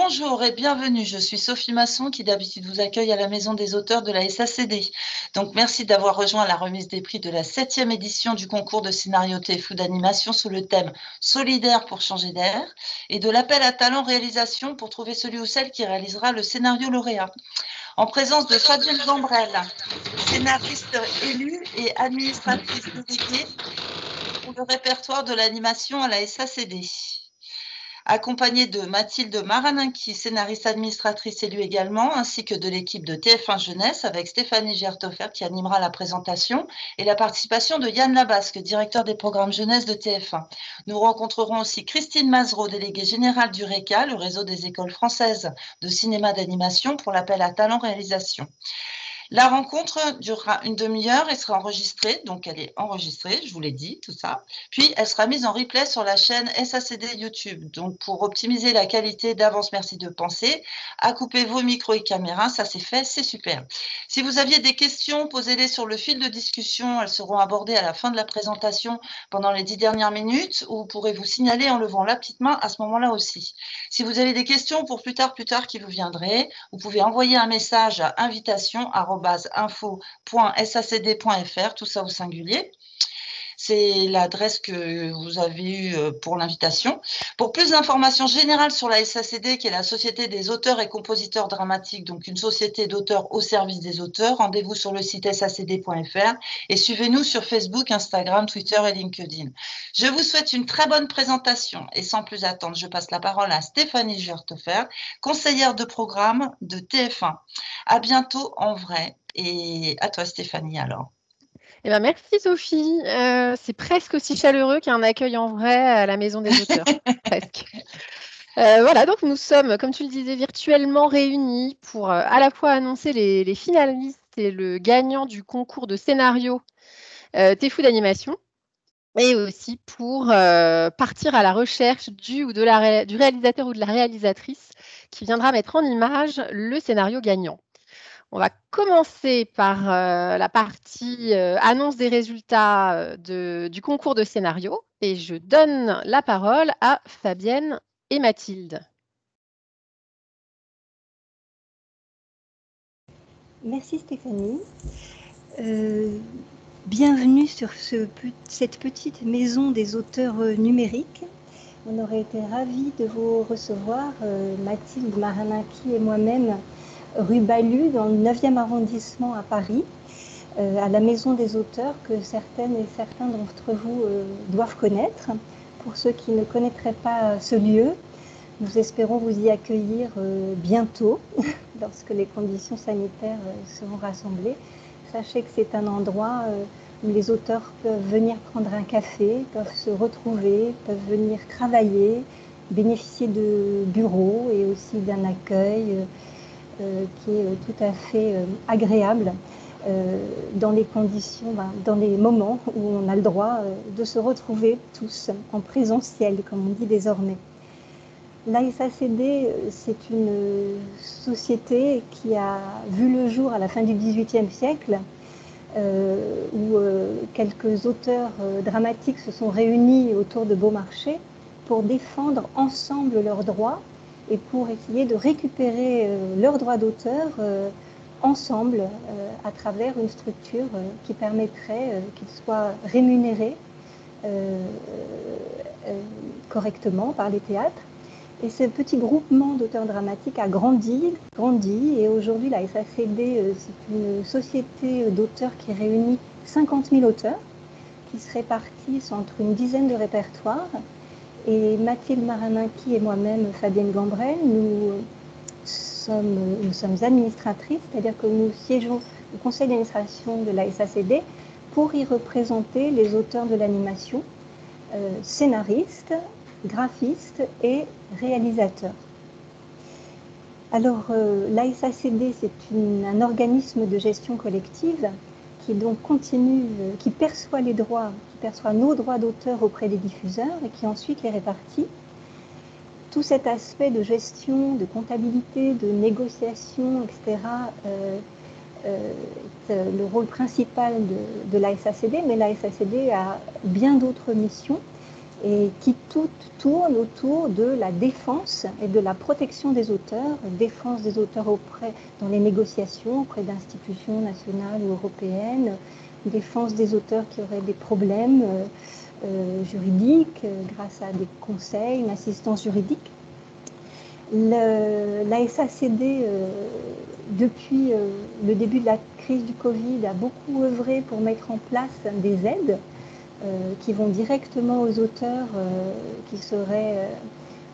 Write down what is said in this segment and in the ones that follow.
Bonjour et bienvenue, je suis Sophie Masson qui d'habitude vous accueille à la Maison des auteurs de la SACD. Donc merci d'avoir rejoint la remise des prix de la 7e édition du concours de scénario TFU d'animation sous le thème Solidaire pour changer d'air et de l'appel à talent réalisation pour trouver celui ou celle qui réalisera le scénario lauréat. En présence de Fabienne Gambrel, scénariste élue et administratrice déléguée pour le répertoire de l'animation à la SACD. Accompagnée de Mathilde Maraninki, scénariste administratrice élue également, ainsi que de l'équipe de TF1 Jeunesse avec Stéphanie Gerthofer qui animera la présentation et la participation de Yann Labasque, directeur des programmes jeunesse de TF1. Nous rencontrerons aussi Christine Mazereau, déléguée générale du RECA, le réseau des écoles françaises de cinéma d'animation pour l'appel à talent réalisation. La rencontre durera une demi-heure et sera enregistrée, donc elle est enregistrée, je vous l'ai dit, tout ça. Puis elle sera mise en replay sur la chaîne SACD YouTube. Donc pour optimiser la qualité d'avance, merci de penser à couper vos micros et caméras, ça c'est fait, c'est super. Si vous aviez des questions, posez-les sur le fil de discussion, elles seront abordées à la fin de la présentation pendant les 10 dernières minutes, ou vous pourrez vous signaler en levant la petite main à ce moment-là aussi. Si vous avez des questions pour plus tard qui vous viendrez, vous pouvez envoyer un message à invitation@info.sacd.fr, tout ça au singulier. C'est l'adresse que vous avez eue pour l'invitation. Pour plus d'informations générales sur la SACD, qui est la Société des auteurs et compositeurs dramatiques, donc une société d'auteurs au service des auteurs, rendez-vous sur le site sacd.fr et suivez-nous sur Facebook, Instagram, Twitter et LinkedIn. Je vous souhaite une très bonne présentation et sans plus attendre, je passe la parole à Stéphanie Gerthofer, conseillère de programme de TF1. À bientôt en vrai et à toi Stéphanie alors. Eh ben, merci Sophie. C'est presque aussi chaleureux qu'un accueil en vrai à la Maison des auteurs. Presque. Voilà, donc nous sommes, comme tu le disais, virtuellement réunis pour à la fois annoncer les finalistes et le gagnant du concours de scénario TFU d'animation, et aussi pour partir à la recherche du réalisateur ou de la réalisatrice qui viendra mettre en image le scénario gagnant. On va commencer par la partie annonce des résultats du concours de scénario et je donne la parole à Fabienne et Mathilde. Merci Stéphanie. Bienvenue sur cette petite maison des auteurs numériques. On aurait été ravis de vous recevoir, Mathilde Maraninki et moi-même, rue Balue, dans le 9e arrondissement à Paris, à la Maison des auteurs que certaines et certains d'entre vous doivent connaître. Pour ceux qui ne connaîtraient pas ce lieu, nous espérons vous y accueillir bientôt, lorsque les conditions sanitaires seront rassemblées. Sachez que c'est un endroit où les auteurs peuvent venir prendre un café, peuvent se retrouver, peuvent venir travailler, bénéficier de bureaux et aussi d'un accueil qui est tout à fait agréable dans les conditions, dans les moments où on a le droit de se retrouver tous en présentiel, comme on dit désormais. La SACD, c'est une société qui a vu le jour à la fin du XVIIIe siècle, où quelques auteurs dramatiques se sont réunis autour de Beaumarchais pour défendre ensemble leurs droits et pour essayer de récupérer leurs droits d'auteur ensemble à travers une structure qui permettrait qu'ils soient rémunérés correctement par les théâtres. Et ce petit groupement d'auteurs dramatiques a grandi, et aujourd'hui la SACD, c'est une société d'auteurs qui réunit 50 000 auteurs, qui se répartissent entre une dizaine de répertoires. Et Mathilde Maraninki et moi-même, Fabienne Gambrel, nous sommes administratrices, c'est-à-dire que nous siégeons au conseil d'administration de la SACD pour y représenter les auteurs de l'animation, scénaristes, graphistes et réalisateurs. Alors, la SACD, c'est un organisme de gestion collective qui donc continue, qui perçoit les droits, qui perçoit nos droits d'auteur auprès des diffuseurs et qui ensuite les répartit. Tout cet aspect de gestion, de comptabilité, de négociation, etc., est le rôle principal de la SACD, mais la SACD a bien d'autres missions. et qui tout tourne autour de la défense et de la protection des auteurs, défense des auteurs dans les négociations auprès d'institutions nationales ou européennes, défense des auteurs qui auraient des problèmes juridiques grâce à des conseils, une assistance juridique. La SACD, depuis le début de la crise du Covid, a beaucoup œuvré pour mettre en place des aides qui vont directement aux auteurs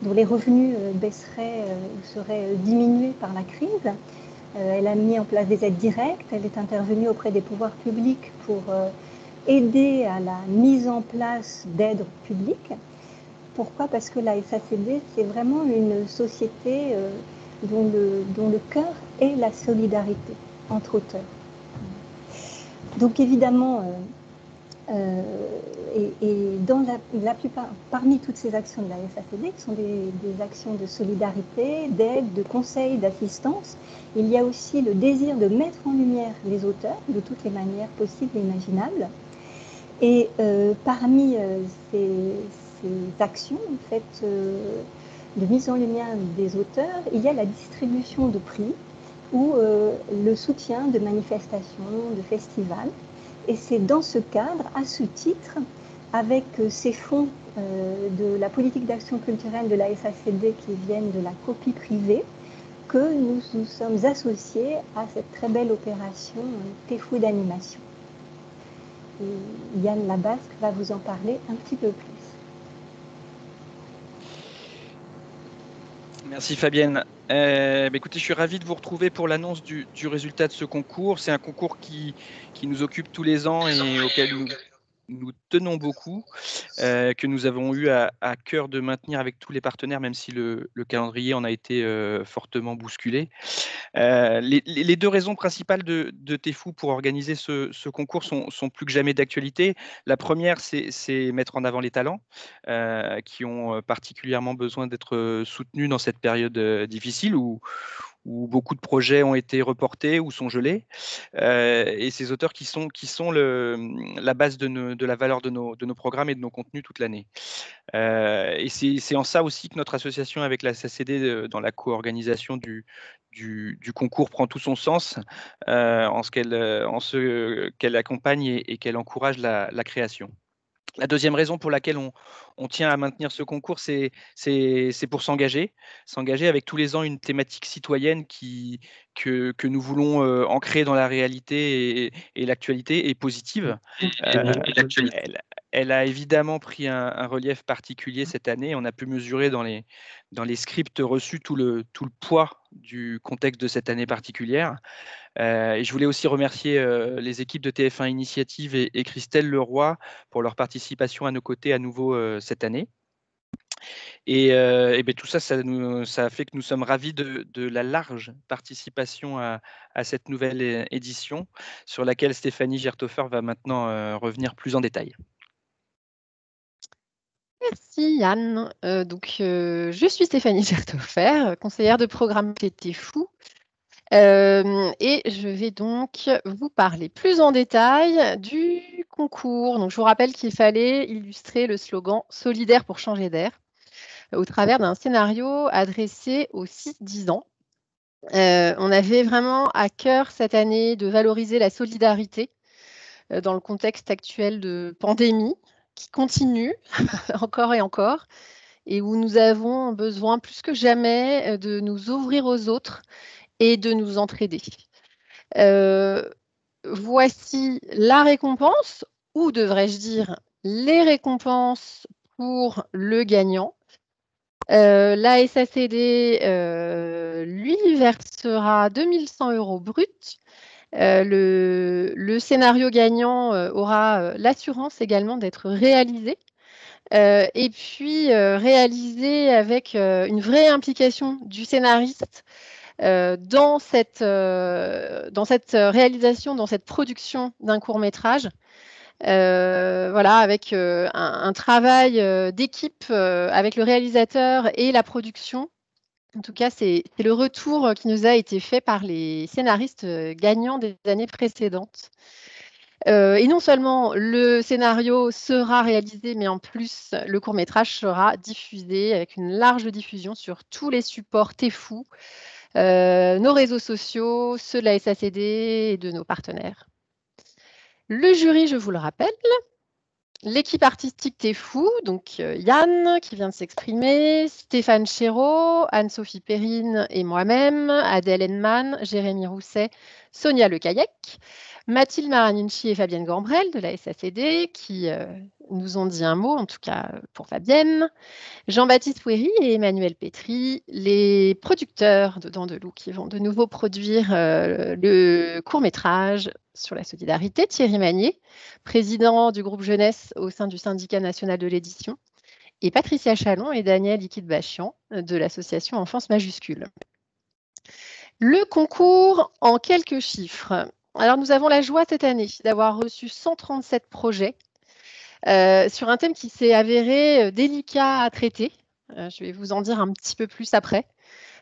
dont les revenus baisseraient ou seraient diminués par la crise. Elle a mis en place des aides directes, elle est intervenue auprès des pouvoirs publics pour aider à la mise en place d'aides publiques. Pourquoi ? Parce que la SACD, c'est vraiment une société dont le cœur est la solidarité entre auteurs. Donc évidemment, et dans la plupart, parmi toutes ces actions de la SACD, qui sont des actions de solidarité, d'aide, de conseil, d'assistance, il y a aussi le désir de mettre en lumière les auteurs de toutes les manières possibles et imaginables. Et parmi ces actions en fait, de mise en lumière des auteurs, il y a la distribution de prix ou le soutien de manifestations, de festivals. Et c'est dans ce cadre, à ce titre, avec ces fonds de la politique d'action culturelle de la SACD qui viennent de la copie privée, que nous nous sommes associés à cette très belle opération TEFU d'animation. Et Yann Labasque va vous en parler un petit peu plus. Merci Fabienne. Écoutez, je suis ravi de vous retrouver pour l'annonce du résultat de ce concours. C'est un concours qui nous occupe tous les ans et auquel nous tenons beaucoup, que nous avons eu à cœur de maintenir avec tous les partenaires, même si le calendrier en a été fortement bousculé. Les deux raisons principales de TEFU pour organiser ce concours sont plus que jamais d'actualité. La première, c'est mettre en avant les talents qui ont particulièrement besoin d'être soutenus dans cette période difficile où beaucoup de projets ont été reportés ou sont gelés. Et ces auteurs qui sont la base de la valeur de nos programmes et de nos contenus toute l'année. Et c'est en ça aussi que notre association avec la SACD dans la co-organisation du concours prend tout son sens, en ce qu'elle accompagne et qu'elle encourage la création. La deuxième raison pour laquelle on tient à maintenir ce concours, c'est pour s'engager avec tous les ans une thématique citoyenne que nous voulons ancrer dans la réalité et l'actualité est positive. Elle a évidemment pris un relief particulier cette année. On a pu mesurer dans les scripts reçus tout le poids du contexte de cette année particulière. Et je voulais aussi remercier les équipes de TF1 Initiative et Christelle Leroy pour leur participation à nos côtés à nouveau cette année. Et tout ça, ça a fait que nous sommes ravis de la large participation à cette nouvelle édition sur laquelle Stéphanie Gerthofer va maintenant revenir plus en détail. Merci Yann. Je suis Stéphanie Gerthofer, conseillère de programme TEFU. Et je vais donc vous parler plus en détail du concours. Donc, je vous rappelle qu'il fallait illustrer le slogan « Solidaire pour changer d'air » au travers d'un scénario adressé aux 6-10 ans. On avait vraiment à cœur cette année de valoriser la solidarité dans le contexte actuel de pandémie qui continue encore et encore et où nous avons besoin plus que jamais de nous ouvrir aux autres et de nous entraider. Voici la récompense, ou devrais-je dire les récompenses pour le gagnant. La SACD lui versera 2100 € bruts. Le scénario gagnant aura l'assurance également d'être réalisé. Et puis réalisé avec une vraie implication du scénariste dans cette réalisation, dans cette production d'un court-métrage. Voilà, avec un travail d'équipe avec le réalisateur et la production. En tout cas, c'est le retour qui nous a été fait par les scénaristes gagnants des années précédentes. Et non seulement le scénario sera réalisé, mais en plus, le court-métrage sera diffusé avec une large diffusion sur tous les supports TFOU, nos réseaux sociaux, ceux de la SACD et de nos partenaires. Le jury, je vous le rappelle, l'équipe artistique TFOU, donc Yann qui vient de s'exprimer, Stéphane Chéreau, Anne-Sophie Perrine et moi-même, Adèle Henman, Jérémy Rousset, Sonia Lecayec, Mathilde Maraninchi et Fabienne Gambrel de la SACD qui nous ont dit un mot, en tout cas pour Fabienne, Jean-Baptiste Pouéry et Emmanuel Pétry, les producteurs de Dents de Loup qui vont de nouveau produire le court-métrage sur la solidarité, Thierry Magnier, président du groupe jeunesse au sein du syndicat national de l'édition, et Patricia Chalon et Daniel Liquide-Bachian de l'association Enfance Majuscule. Le concours en quelques chiffres. Alors, nous avons la joie cette année d'avoir reçu 137 projets sur un thème qui s'est avéré délicat à traiter. Je vais vous en dire un petit peu plus après.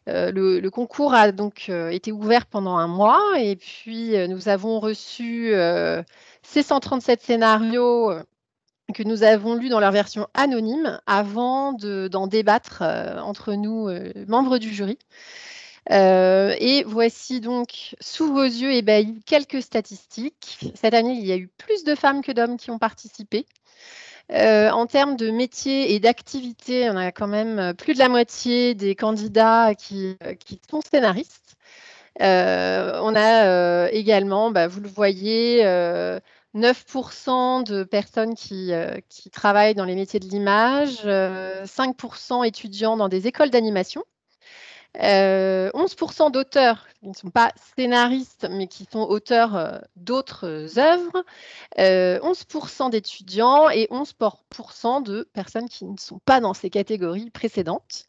Le concours a donc été ouvert pendant un mois et puis nous avons reçu ces 137 scénarios que nous avons lus dans leur version anonyme avant d'en débattre entre nous, membres du jury. Et voici donc sous vos yeux ébahis quelques statistiques. Cette année, il y a eu plus de femmes que d'hommes qui ont participé. En termes de métiers et d'activités, on a quand même plus de la moitié des candidats qui sont scénaristes. On a également, vous le voyez, 9% de personnes qui travaillent dans les métiers de l'image, 5% étudiants dans des écoles d'animation. 11% d'auteurs qui ne sont pas scénaristes, mais qui sont auteurs d'autres œuvres, 11% d'étudiants et 11% de personnes qui ne sont pas dans ces catégories précédentes.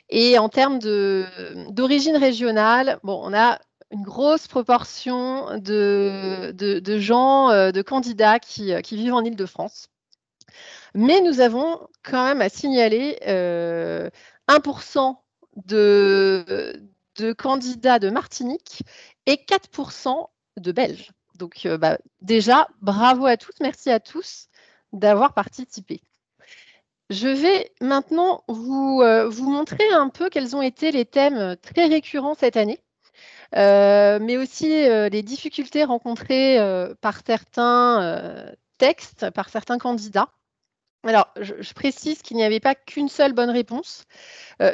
Et en termes d'origine régionale, on a une grosse proportion de gens, de candidats qui vivent en Île-de-France. Mais nous avons quand même à signaler 1% de candidats de Martinique et 4% de Belges. Donc déjà, bravo à tous, merci à tous d'avoir participé. Je vais maintenant vous montrer un peu quels ont été les thèmes très récurrents cette année, mais aussi les difficultés rencontrées par certains textes, par certains candidats. Alors, je précise qu'il n'y avait pas qu'une seule bonne réponse.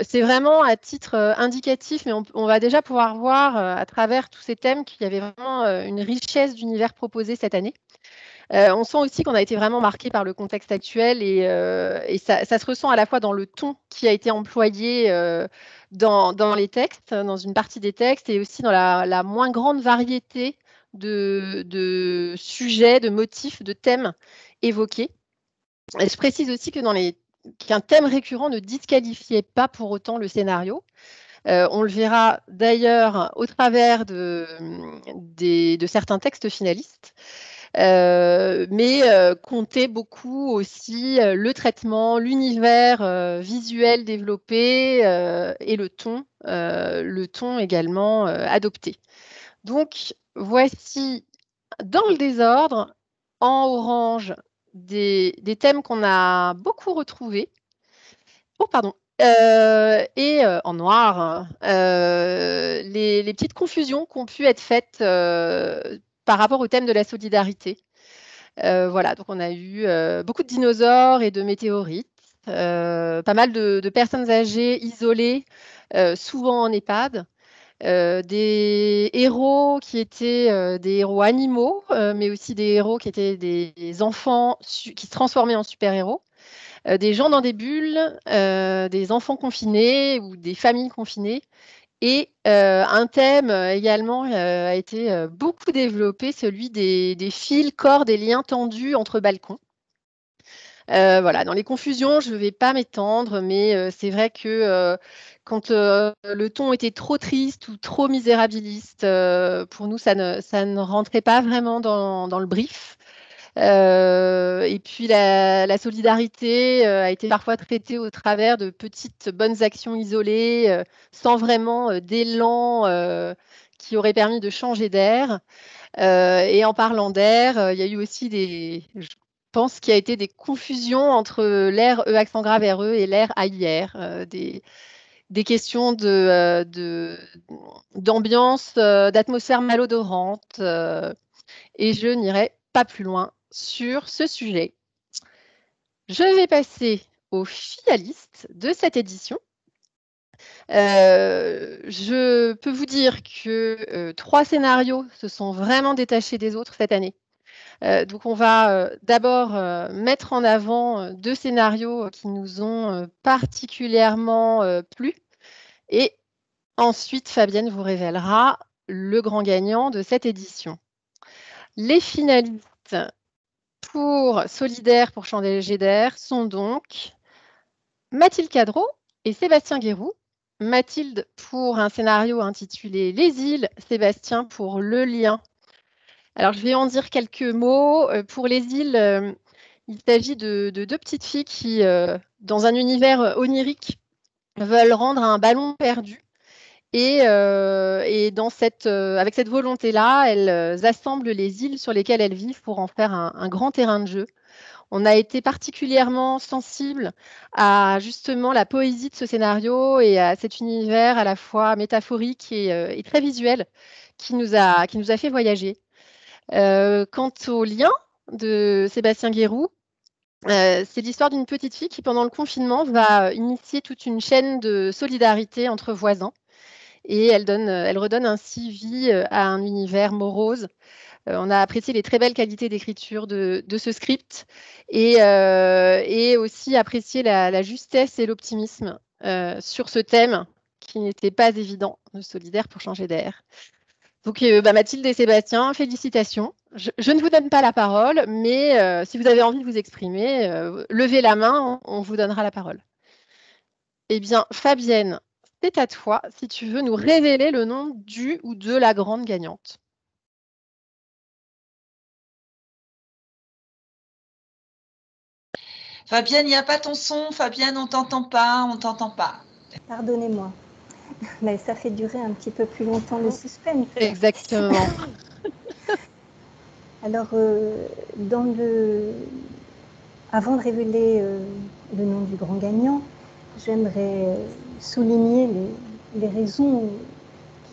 C'est vraiment à titre indicatif, mais on va déjà pouvoir voir à travers tous ces thèmes qu'il y avait vraiment une richesse d'univers proposé cette année. On sent aussi qu'on a été vraiment marqué par le contexte actuel et ça se ressent à la fois dans le ton qui a été employé dans les textes, dans une partie des textes, et aussi dans la moins grande variété de sujets, de motifs, de thèmes évoqués. Et je précise aussi que qu'un thème récurrent ne disqualifiait pas pour autant le scénario. On le verra d'ailleurs au travers de certains textes finalistes, mais comptait beaucoup aussi le traitement, l'univers visuel développé et le ton également adopté. Donc, voici dans le désordre, en orange, des thèmes qu'on a beaucoup retrouvés. Oh, pardon. Et en noir, les petites confusions qui ont pu être faites par rapport au thème de la solidarité. Voilà, donc on a eu beaucoup de dinosaures et de météorites, pas mal de personnes âgées isolées, souvent en EHPAD. Des héros qui étaient des héros animaux, mais aussi des héros qui étaient des enfants qui se transformaient en super-héros, des gens dans des bulles, des enfants confinés ou des familles confinées. Et un thème également a été beaucoup développé, celui des fils, cordes et liens tendus entre balcons. Voilà, dans les confusions, je ne vais pas m'étendre, mais c'est vrai que quand le ton était trop triste ou trop misérabiliste, pour nous, ça ne rentrait pas vraiment dans le brief. Et puis la solidarité a été parfois traitée au travers de petites bonnes actions isolées, sans vraiment d'élan qui aurait permis de changer d'air. Et en parlant d'air, il y a eu aussi je pense qu'il y a été des confusions entre l'air E accent grave RE et l'air AIR, des questions d'ambiance, d'atmosphère malodorante, et je n'irai pas plus loin sur ce sujet. Je vais passer aux finalistes de cette édition. Je peux vous dire que 3 scénarios se sont vraiment détachés des autres cette année. Donc on va d'abord mettre en avant 2 scénarios qui nous ont particulièrement plu. Et ensuite, Fabienne vous révélera le grand gagnant de cette édition. Les finalistes pour Solidaire pour changer d'air sont donc Mathilde Cadreau et Sébastien Guéroux. Mathilde pour un scénario intitulé Les îles, Sébastien pour Le lien. Alors je vais en dire quelques mots. Pour Les îles, il s'agit de 2 petites filles qui, dans un univers onirique, veulent rendre un ballon perdu. Et avec cette volonté-là, elles assemblent les îles sur lesquelles elles vivent pour en faire un grand terrain de jeu. On a été particulièrement sensible à justement la poésie de ce scénario et à cet univers à la fois métaphorique et très visuel qui nous a fait voyager. Quant au lien de Sébastien Guéroux, c'est l'histoire d'une petite fille qui, pendant le confinement, va initier toute une chaîne de solidarité entre voisins. Et elle redonne ainsi vie à un univers morose. On a apprécié les très belles qualités d'écriture de ce script et aussi apprécié la justesse et l'optimisme sur ce thème qui n'était pas évident, de Solidaire pour changer d'air. Donc Mathilde et Sébastien, félicitations. Je ne vous donne pas la parole, mais si vous avez envie de vous exprimer, levez la main, on vous donnera la parole. Eh bien, Fabienne, c'est à toi si tu veux nous révéler le nom du ou de la grande gagnante. Fabienne, il n'y a pas ton son. Fabienne, on t'entend pas, on t'entend pas. Pardonnez-moi, mais ça fait durer un petit peu plus longtemps le suspense. Exactement. Alors, avant de révéler le nom du grand gagnant, j'aimerais souligner les raisons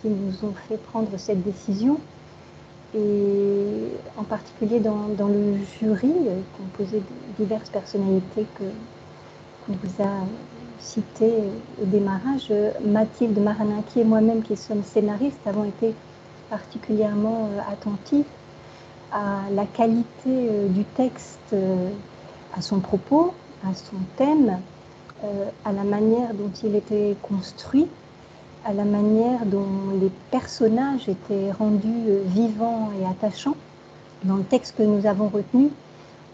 qui nous ont fait prendre cette décision, et en particulier dans le jury, composé de diverses personnalités qu'on vous a citées au démarrage. Mathilde Maranaki et moi-même, qui sommes scénaristes, avons été particulièrement attentifs à la qualité du texte, à son propos, à son thème, à la manière dont il était construit, à la manière dont les personnages étaient rendus vivants et attachants. Dans le texte que nous avons retenu,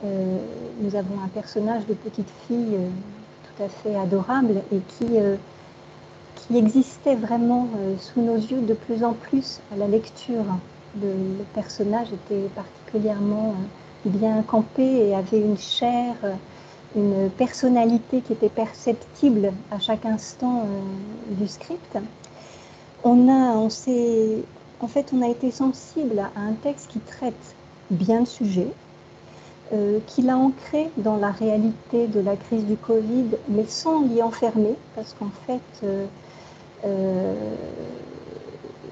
nous avons un personnage de petite fille tout à fait adorable et qui existait vraiment sous nos yeux de plus en plus à la lecture. Le personnage était particulièrement bien campé et avait une chair, une personnalité qui était perceptible à chaque instant du script. On a été sensible à un texte qui traite bien le sujet, qui l'a ancré dans la réalité de la crise du Covid, mais sans l'y enfermer, parce qu'en fait,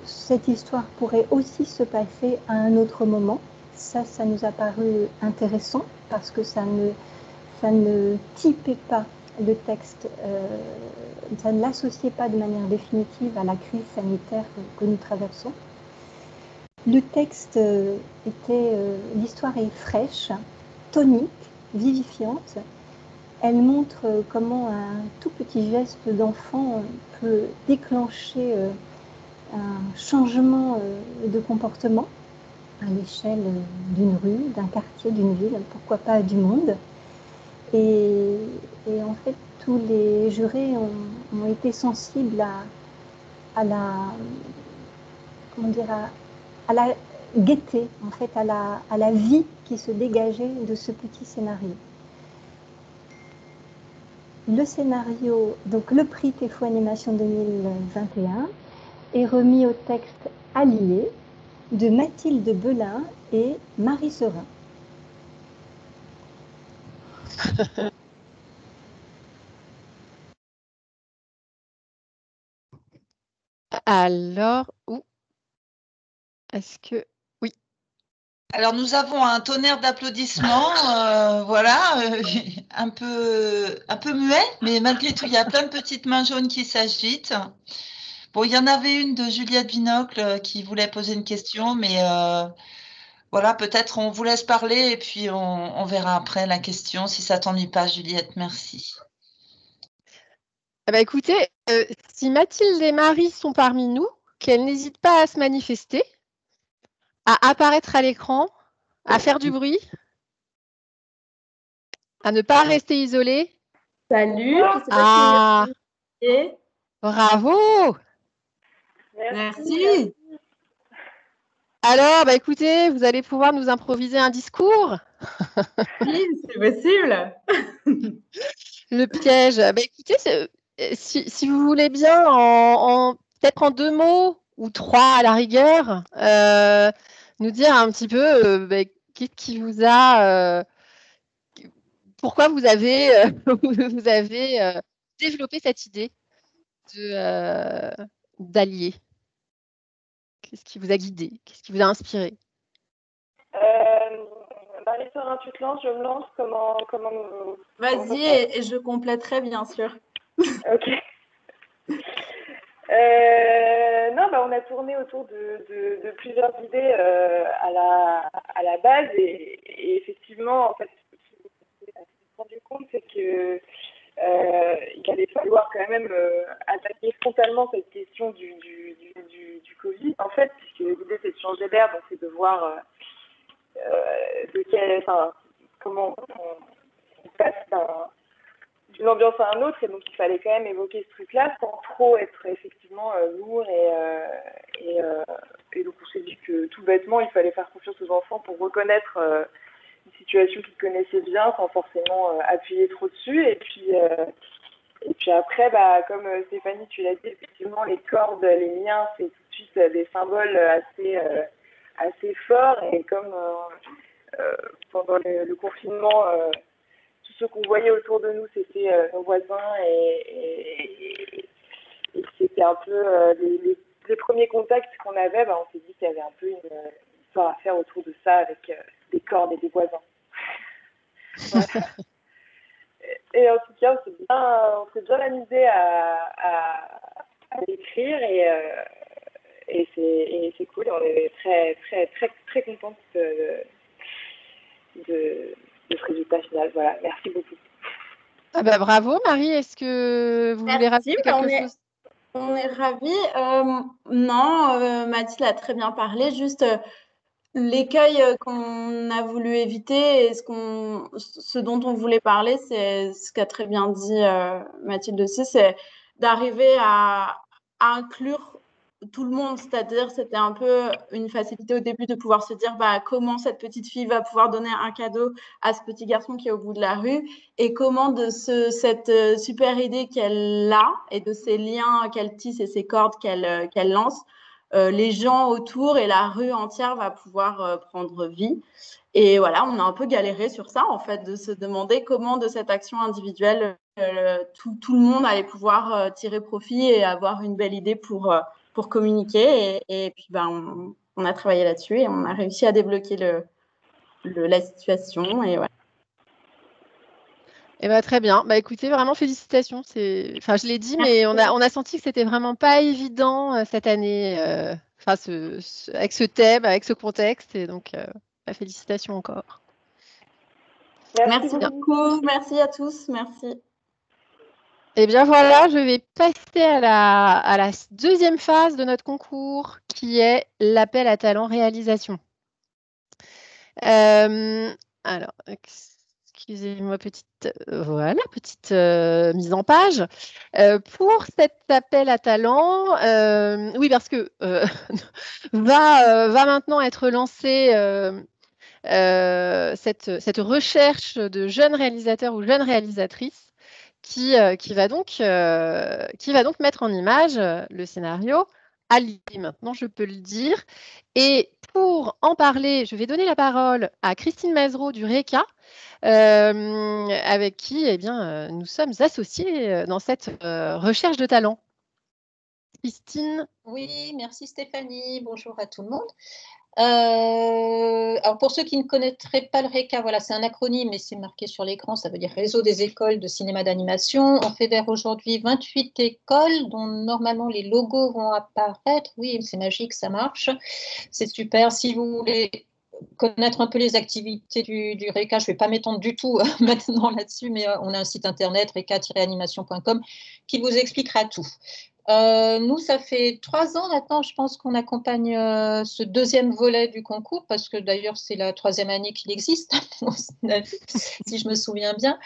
cette histoire pourrait aussi se passer à un autre moment. Ça nous a paru intéressant, parce que ça ne typait pas le texte, ça ne l'associait pas de manière définitive à la crise sanitaire que nous traversons. Le texte l'histoire est fraîche, tonique, vivifiante. Elle montre comment un tout petit geste d'enfant peut déclencher un changement de comportement à l'échelle d'une rue, d'un quartier, d'une ville, pourquoi pas du monde. Et en fait, tous les jurés ont été sensibles à la gaieté, en fait, à la vie qui se dégageait de ce petit scénario. Le scénario, donc le prix TEFO Animation 2021, est remis au texte allié de Mathilde Belin et Marie Serin. Alors, est-ce que... Oui. Alors, nous avons un tonnerre d'applaudissements, voilà, un peu muet, mais malgré tout, il y a plein de petites mains jaunes qui s'agitent. Bon, il y en avait une de Juliette Binocle qui voulait poser une question, mais voilà, peut-être on vous laisse parler et puis on verra après la question, si ça t'ennuie pas, Juliette. Merci. Ah bah écoutez, si Mathilde et Marie sont parmi nous, qu'elles n'hésitent pas à se manifester, à apparaître à l'écran, à faire du bruit, à ne pas rester isolées. Salut, je sais Ah, pas si bravo! Merci. Alors, bah écoutez, vous allez pouvoir nous improviser un discours. Oui, c'est possible. Le piège. Bah écoutez, si vous voulez bien, peut-être en 2 mots ou 3 à la rigueur, nous dire un petit peu bah, qu'est-ce qui vous a, pourquoi vous avez, vous avez développé cette idée d'allier. Qu'est-ce qui vous a guidé? Qu'est-ce qui vous a inspiré? Marie Serin, tu te lances, je me lance, comment Vas-y, et je compléterai bien sûr. Ok. Non, on a tourné autour de plusieurs idées à la base et effectivement, en fait, ce qu'on s'est rendu compte, c'est que il allait falloir quand même attaquer frontalement cette question du Covid, en fait, puisque l'idée c'est de changer d'air, donc c'est de voir comment on passe d'une ambiance à un autre, et donc il fallait quand même évoquer ce truc-là sans trop être effectivement lourd et donc on s'est dit que tout bêtement il fallait faire confiance aux enfants pour reconnaître une situation qu'ils connaissaient bien sans forcément appuyer trop dessus, et puis après, comme Stéphanie, tu l'as dit, effectivement, les cordes, les liens, c'est tout de suite des symboles assez forts. Et comme pendant le confinement, tout ce qu'on voyait autour de nous, c'était nos voisins. Et c'était un peu les premiers contacts qu'on avait, on s'est dit qu'il y avait un peu une histoire à faire autour de ça avec des cordes et des voisins. Voilà. Et en tout cas, on s'est bien amusé à l'écrire et c'est cool. On est très, très, très, très contente de ce résultat final. Voilà, merci beaucoup. Ah bah bravo Marie, est-ce que vous voulez rajouter quelque chose? On est ravis. Non, Mathilde a très bien parlé, juste l'écueil qu'on a voulu éviter et ce dont on voulait parler, c'est ce qu'a très bien dit Mathilde aussi, c'est d'arriver à inclure tout le monde, c'est-à-dire c'était un peu une facilité au début de pouvoir se dire comment cette petite fille va pouvoir donner un cadeau à ce petit garçon qui est au bout de la rue, et comment de cette super idée qu'elle a et de ces liens qu'elle tisse et ces cordes qu'elle lance, les gens autour et la rue entière va pouvoir prendre vie. Et voilà, on a un peu galéré sur ça, en fait, de se demander comment de cette action individuelle, tout le monde allait pouvoir tirer profit et avoir une belle idée pour communiquer. Et puis, on a travaillé là-dessus et on a réussi à débloquer la situation. Et voilà. Eh ben, très bien. Écoutez, vraiment félicitations. Enfin, je l'ai dit, mais on a senti que c'était vraiment pas évident cette année, avec ce thème, avec ce contexte. Et donc, félicitations encore. Merci beaucoup. Merci à tous. Merci. Eh bien voilà, je vais passer à la deuxième phase de notre concours, qui est l'appel à talent réalisation. Alors, excusez-moi, petite mise en page. Pour cet appel à talent, oui, parce que va maintenant être lancée cette recherche de jeunes réalisateurs ou jeunes réalisatrices qui va donc mettre en image le scénario alliés maintenant, je peux le dire. Et pour en parler, je vais donner la parole à Christine Mazereau du RECA, avec qui nous sommes associés dans cette recherche de talent. Christine. Oui, merci Stéphanie. Bonjour à tout le monde. Alors pour ceux qui ne connaîtraient pas le RECA, voilà, c'est un acronyme, mais c'est marqué sur l'écran, ça veut dire Réseau des écoles de cinéma d'animation. On fédère aujourd'hui 28 écoles dont normalement les logos vont apparaître. Oui, c'est magique, ça marche. C'est super. Si vous voulez connaître un peu les activités du RECA, je ne vais pas m'étendre du tout maintenant là-dessus, mais on a un site internet reca-animation.com qui vous expliquera tout. Nous, ça fait 3 ans maintenant, je pense qu'on accompagne ce deuxième volet du concours, parce que d'ailleurs, c'est la 3e année qu'il existe, si je me souviens bien.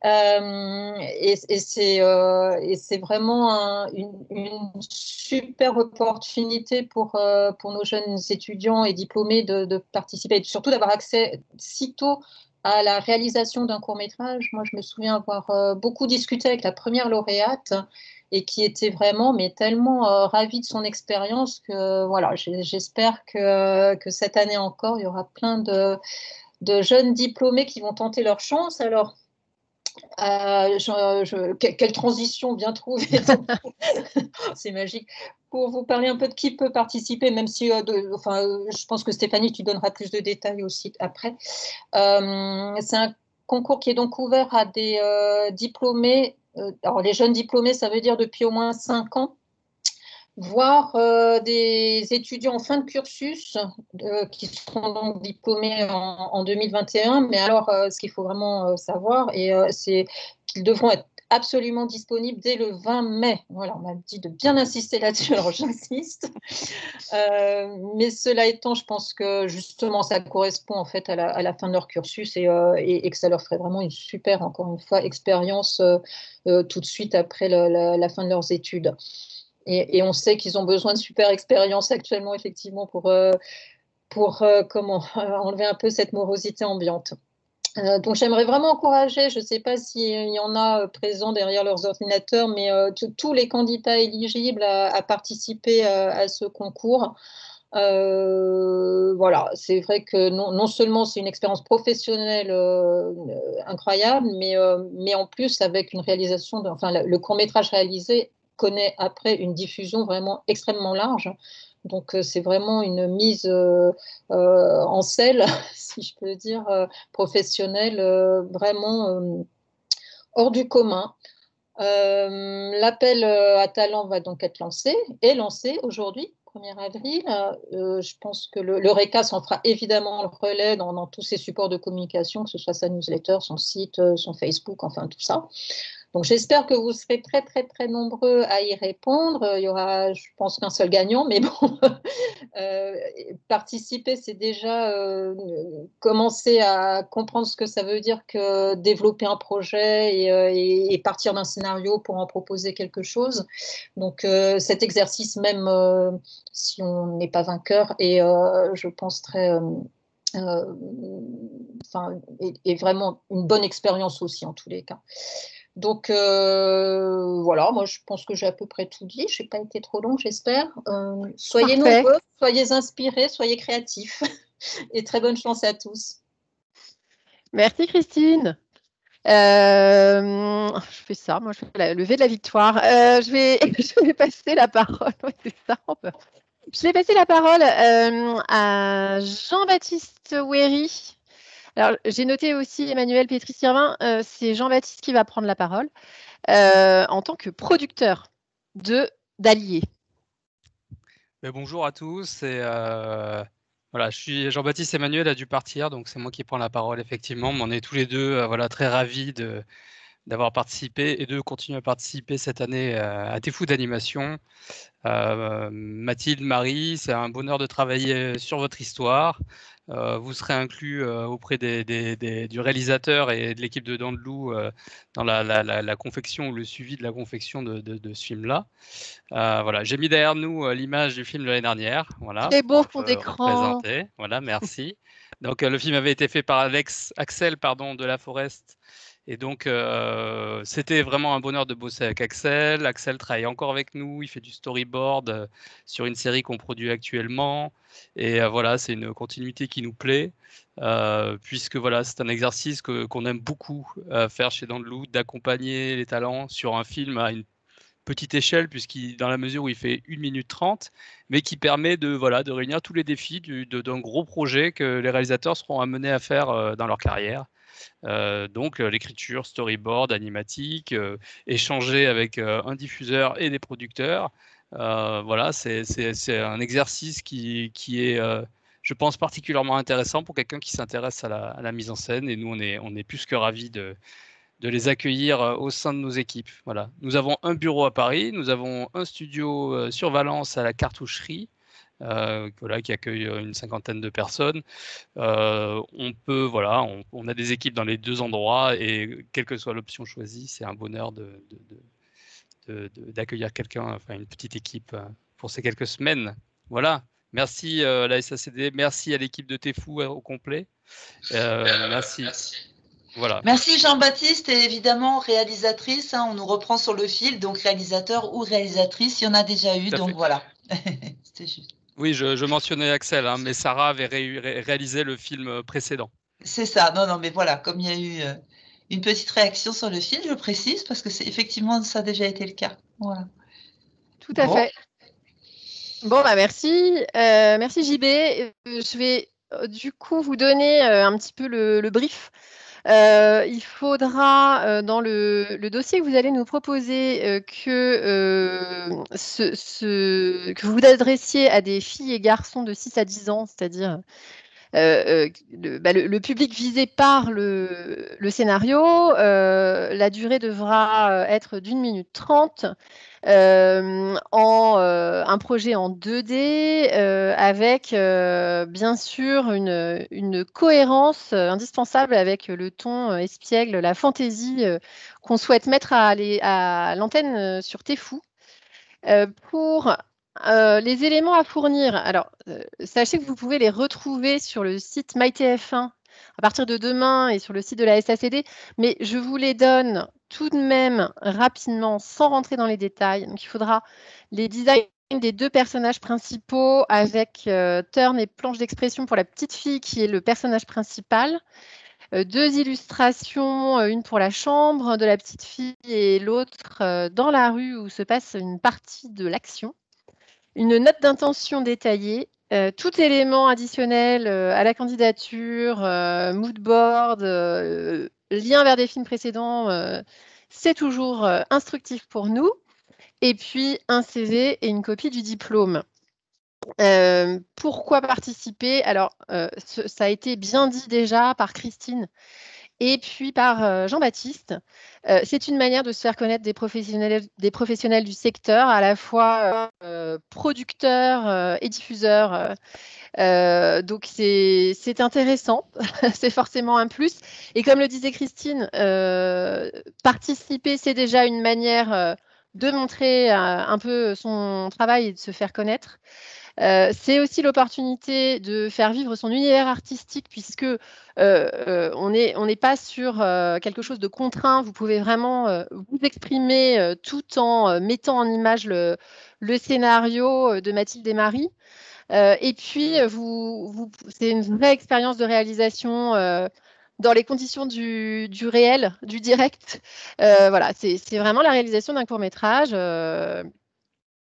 Et c'est vraiment une super opportunité pour nos jeunes étudiants et diplômés de participer, et surtout d'avoir accès si tôt à la réalisation d'un court-métrage. Moi, je me souviens avoir beaucoup discuté avec la première lauréate et qui était vraiment, mais tellement ravie de son expérience que voilà, j'espère que cette année encore, il y aura plein de jeunes diplômés qui vont tenter leur chance. Alors, quelle transition bien trouvée. C'est magique. Pour vous parler un peu de qui peut participer, même si je pense que Stéphanie, tu donneras plus de détails aussi après. C'est un concours qui est donc ouvert à des diplômés. Alors, les jeunes diplômés, ça veut dire depuis au moins 5 ans, voire des étudiants en fin de cursus qui seront donc diplômés en 2021. Mais alors, ce qu'il faut vraiment savoir, c'est qu'ils devront être absolument disponibles dès le 20 mai. Voilà, on m'a dit de bien insister là-dessus, alors j'insiste. Mais cela étant, je pense que justement, ça correspond en fait à la fin de leur cursus et que ça leur ferait vraiment une super, encore une fois, expérience tout de suite après la fin de leurs études. Et on sait qu'ils ont besoin de super expérience actuellement, effectivement, pour enlever un peu cette morosité ambiante. Donc j'aimerais vraiment encourager, je ne sais pas s'il y en a présents derrière leurs ordinateurs, mais tous les candidats éligibles à participer à ce concours. Voilà, c'est vrai que non seulement c'est une expérience professionnelle incroyable, mais en plus avec une réalisation, le court-métrage réalisé connaît après une diffusion vraiment extrêmement large. Donc, c'est vraiment une mise en selle, si je peux dire, professionnelle, vraiment hors du commun. L'appel à talent va donc être lancé aujourd'hui, 1er avril. Je pense que le RECA s'en fera évidemment le relais dans tous ses supports de communication, que ce soit sa newsletter, son site, son Facebook, enfin tout ça. Donc, j'espère que vous serez très, très, très nombreux à y répondre. Il y aura, je pense, qu'un seul gagnant, mais bon, participer, c'est déjà commencer à comprendre ce que ça veut dire que développer un projet et partir d'un scénario pour en proposer quelque chose. Donc, cet exercice, même si on n'est pas vainqueur, est, je pense, très... est vraiment une bonne expérience aussi, en tous les cas. Donc voilà, moi je pense que j'ai à peu près tout dit. Je n'ai pas été trop longue, j'espère. Soyez nombreux, soyez inspirés, soyez créatifs. Et très bonne chance à tous. Merci Christine. Je fais ça, moi je fais la levée de la victoire. Je vais passer la parole. Ouais, c'est ça. Je vais passer la parole à Jean-Baptiste Wéry. Alors, j'ai noté aussi Emmanuel Pétry-Sirvin, c'est Jean-Baptiste qui va prendre la parole en tant que producteur d'Alliés. Bonjour à tous. Voilà, je suis Jean-Baptiste. Emmanuel a dû partir, donc c'est moi qui prends la parole effectivement. Mais on est tous les deux très ravis d'avoir participé et de continuer à participer cette année à T'es fou d'animation. Mathilde, Marie, c'est un bonheur de travailler sur votre histoire. Vous serez inclus auprès du réalisateur et de l'équipe de Dents de Loup dans la confection ou le suivi de la confection de ce film-là. Voilà, j'ai mis derrière nous l'image du film de l'année dernière. Voilà, très beau fond d'écran. Voilà, merci. Donc le film avait été fait par Axel de La Forest Et donc, c'était vraiment un bonheur de bosser avec Axel. Axel travaille encore avec nous, il fait du storyboard sur une série qu'on produit actuellement. Et voilà, c'est une continuité qui nous plaît, puisque voilà, c'est un exercice qu'on aime beaucoup faire chez Dans le Loup, d'accompagner les talents sur un film à une petite échelle, dans la mesure où il fait 1 minute 30, mais qui permet de réunir tous les défis d'un gros projet que les réalisateurs seront amenés à faire dans leur carrière. Donc l'écriture, storyboard, animatique, échanger avec un diffuseur et des producteurs. Voilà, c'est un exercice qui est, je pense, particulièrement intéressant pour quelqu'un qui s'intéresse à la mise en scène. Et nous, on est plus que ravis de les accueillir au sein de nos équipes. Voilà. Nous avons un bureau à Paris, nous avons un studio sur Valence à la Cartoucherie, qui accueille une 50aine de personnes. On a des équipes dans les 2 endroits et quelle que soit l'option choisie, c'est un bonheur d'accueillir quelqu'un, enfin une petite équipe pour ces quelques semaines. Voilà. Merci la SACD, merci à l'équipe de Tefou au complet. Merci. Voilà. Merci Jean-Baptiste et évidemment réalisatrice, on nous reprend sur le fil, donc réalisateur ou réalisatrice, il y en a déjà eu, donc voilà. C'était juste. Oui, je mentionnais Axel, mais Sarah avait réalisé le film précédent. C'est ça, non, mais voilà, comme il y a eu une petite réaction sur le film, je précise, parce que effectivement, ça a déjà été le cas. Voilà. Tout à fait. Bon, merci. Merci JB. Je vais du coup vous donner un petit peu le brief. Il faudra, dans le dossier que vous allez nous proposer, que vous vous adressiez à des filles et garçons de 6 à 10 ans, c'est-à-dire le public visé par le scénario. La durée devra être d'1 minute 30. Un projet en 2D avec bien sûr une cohérence indispensable avec le ton espiègle, la fantaisie qu'on souhaite mettre à l'antenne sur Tefou. Pour les éléments à fournir, alors sachez que vous pouvez les retrouver sur le site MyTF1 à partir de demain et sur le site de la SACD, mais je vous les donne tout de même rapidement sans rentrer dans les détails. Donc il faudra les designs des 2 personnages principaux avec turn et planche d'expression pour la petite fille qui est le personnage principal. 2 illustrations, une pour la chambre de la petite fille et l'autre dans la rue où se passe une partie de l'action. Une note d'intention détaillée, tout élément additionnel à la candidature, mood board, lien vers des films précédents, c'est toujours instructif pour nous. Et puis un CV et une copie du diplôme. Pourquoi participer? Alors, ça a été bien dit déjà par Christine et puis par Jean-Baptiste. C'est une manière de se faire connaître des professionnels du secteur, à la fois producteurs et diffuseurs. Donc, c'est intéressant, c'est forcément un plus. Et comme le disait Christine, participer, c'est déjà une manière de montrer un peu son travail et de se faire connaître. C'est aussi l'opportunité de faire vivre son univers artistique puisque on n'est pas sur quelque chose de contraint. Vous pouvez vraiment vous exprimer tout en mettant en image le scénario de Mathilde et Marie. Et puis, c'est une vraie expérience de réalisation dans les conditions du réel, du direct. Voilà, c'est vraiment la réalisation d'un court-métrage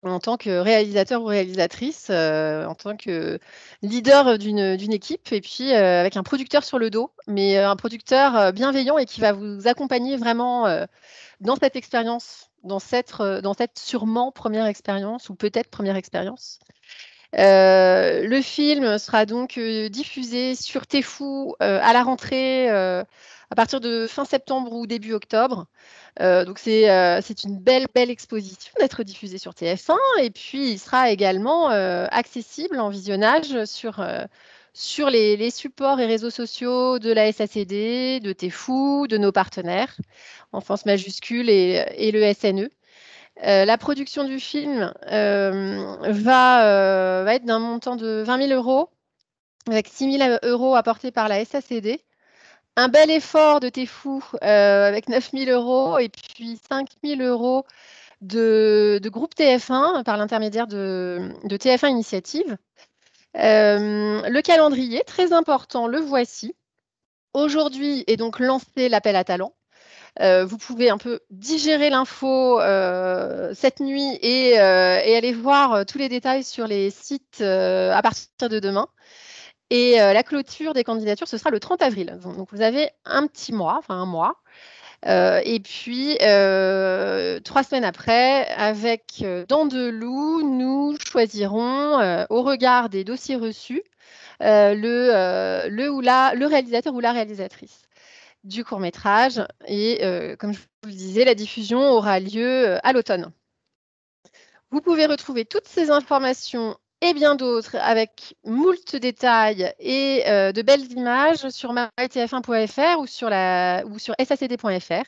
en tant que réalisateur ou réalisatrice, en tant que leader d'une équipe et puis avec un producteur sur le dos, mais un producteur bienveillant et qui va vous accompagner vraiment dans cette expérience, dans cette sûrement première expérience ou peut-être première expérience. Le film sera donc diffusé sur Tefou à la rentrée à partir de fin septembre ou début octobre. Donc c'est une belle exposition d'être diffusé sur TF1 et puis il sera également accessible en visionnage sur les supports et réseaux sociaux de la SACD, de Tefou, de nos partenaires, Enfance Majuscule et le SNE. La production du film va être d'un montant de 20 000 €, avec 6 000 € apportés par la SACD. un bel effort de T'es fou avec 9 000 € et puis 5 000 € de groupe TF1 par l'intermédiaire de TF1 Initiative. Le calendrier, très important, le voici. Aujourd'hui est donc lancé l'appel à talents. Vous pouvez un peu digérer l'info cette nuit et aller voir tous les détails sur les sites à partir de demain. Et la clôture des candidatures, ce sera le 30 avril. Donc, vous avez un petit mois, enfin un mois. Et puis, 3 semaines après, avec Dents de Loup, nous choisirons, au regard des dossiers reçus, le réalisateur ou la réalisatrice du court-métrage. Et comme je vous le disais, la diffusion aura lieu à l'automne. Vous pouvez retrouver toutes ces informations et bien d'autres avec moult détails et de belles images sur mytf1.fr ou sur sacd.fr.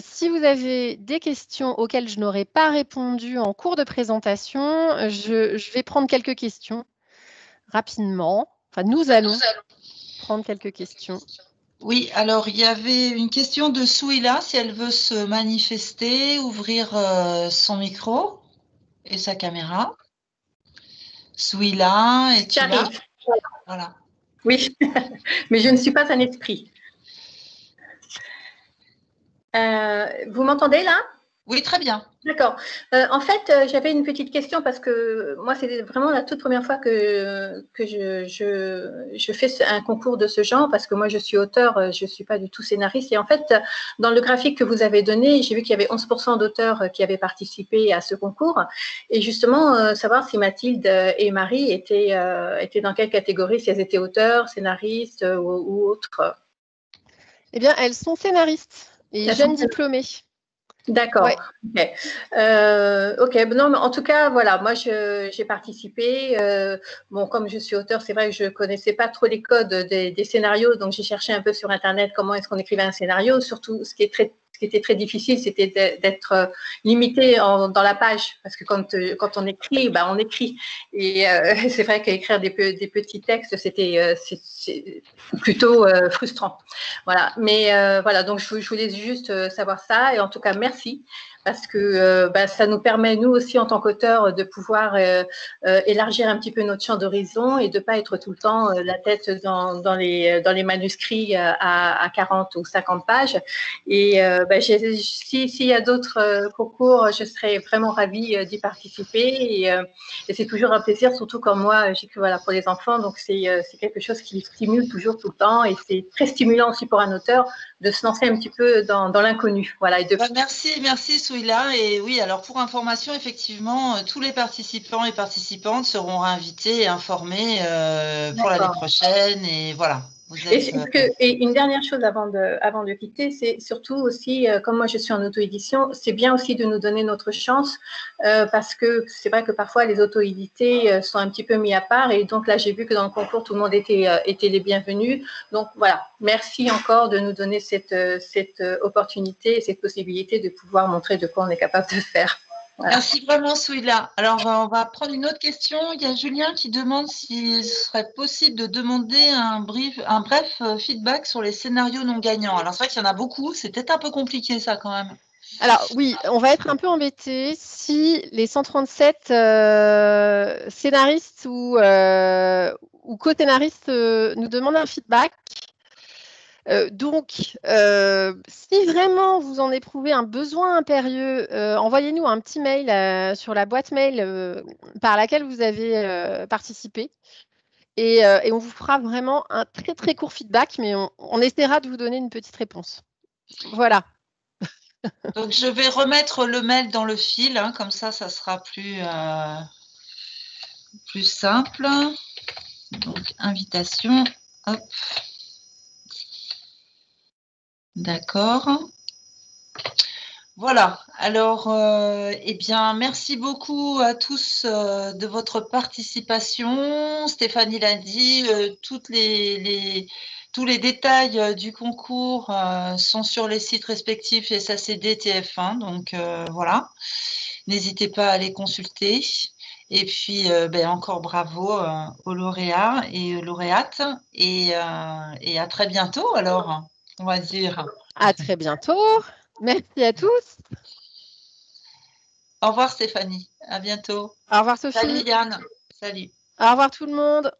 Si vous avez des questions auxquelles je n'aurais pas répondu en cours de présentation, je vais prendre quelques questions rapidement. Enfin, nous allons prendre quelques questions. Oui, alors il y avait une question de Souila, si elle veut se manifester, ouvrir son micro et sa caméra. Souila, es-tu là? J'arrive. Voilà. Oui, mais je ne suis pas un esprit. Vous m'entendez là? Oui, très bien. D'accord. En fait, j'avais une petite question parce que moi, c'est vraiment la toute première fois que je fais un concours de ce genre parce que moi, je suis auteur, je ne suis pas du tout scénariste. Et en fait, dans le graphique que vous avez donné, j'ai vu qu'il y avait 11% d'auteurs qui avaient participé à ce concours. Et justement, savoir si Mathilde et Marie étaient dans quelle catégorie, si elles étaient auteurs, scénaristes ou autres. Eh bien, elles sont scénaristes et jeunes diplômées. D'accord. Ouais. Ok. Non, mais en tout cas, voilà, moi j'ai participé. Bon, comme je suis auteur, c'est vrai que je connaissais pas trop les codes des scénarios, donc j'ai cherché un peu sur Internet comment est-ce qu'on écrivait un scénario. Surtout, ce qui était très difficile, c'était d'être limité dans la page, parce que quand on écrit, bah, on écrit. Et c'est vrai qu'écrire des petits textes, c'était plutôt frustrant. Voilà. Mais voilà, donc je voulais juste savoir ça. Et en tout cas, merci. Parce que ça nous permet, nous aussi, en tant qu'auteurs, de pouvoir élargir un petit peu notre champ d'horizon et de ne pas être tout le temps la tête dans les manuscrits à 40 ou 50 pages. Et s'il y a d'autres concours, je serais vraiment ravie d'y participer. Et c'est toujours un plaisir, surtout quand moi, j'écris pour les enfants. Donc, c'est quelque chose qui stimule toujours tout le temps. Et c'est très stimulant aussi pour un auteur de se lancer un petit peu dans l'inconnu. Voilà, merci Souila. Et oui, alors pour information, effectivement, tous les participants et participantes seront invités et informés pour l'année prochaine. Et voilà. Et une dernière chose avant de quitter, c'est surtout aussi, comme moi je suis en auto-édition, c'est bien aussi de nous donner notre chance parce que c'est vrai que parfois les auto-édités sont un petit peu mis à part et donc là j'ai vu que dans le concours tout le monde était les bienvenus. Donc voilà, merci encore de nous donner cette opportunité et cette possibilité de pouvoir montrer de quoi on est capable de faire. Voilà. Merci vraiment, Souila. Alors, on va prendre une autre question. Il y a Julien qui demande s'il serait possible de demander un bref feedback sur les scénarios non gagnants. Alors, c'est vrai qu'il y en a beaucoup. C'est peut-être un peu compliqué, ça, quand même. Alors, oui, on va être un peu embêtés si les 137 scénaristes ou co-scénaristes nous demandent un feedback. Donc, si vraiment vous en éprouvez un besoin impérieux, envoyez-nous un petit mail sur la boîte mail par laquelle vous avez participé. Et on vous fera vraiment un très, très court feedback, mais on essaiera de vous donner une petite réponse. Voilà. Donc, je vais remettre le mail dans le fil, hein, comme ça sera plus simple. Donc, invitation. Hop. D'accord. Voilà. Alors, eh bien, merci beaucoup à tous de votre participation. Stéphanie l'a dit, tous les détails du concours sont sur les sites respectifs SACD, TF1. Donc, voilà. N'hésitez pas à les consulter. Et puis, encore bravo aux lauréats et aux lauréates. Et à très bientôt, alors, on va dire. À très bientôt. Merci à tous. Au revoir, Stéphanie. À bientôt. Au revoir, Sophie. Salut, Yann. Salut. Au revoir, tout le monde.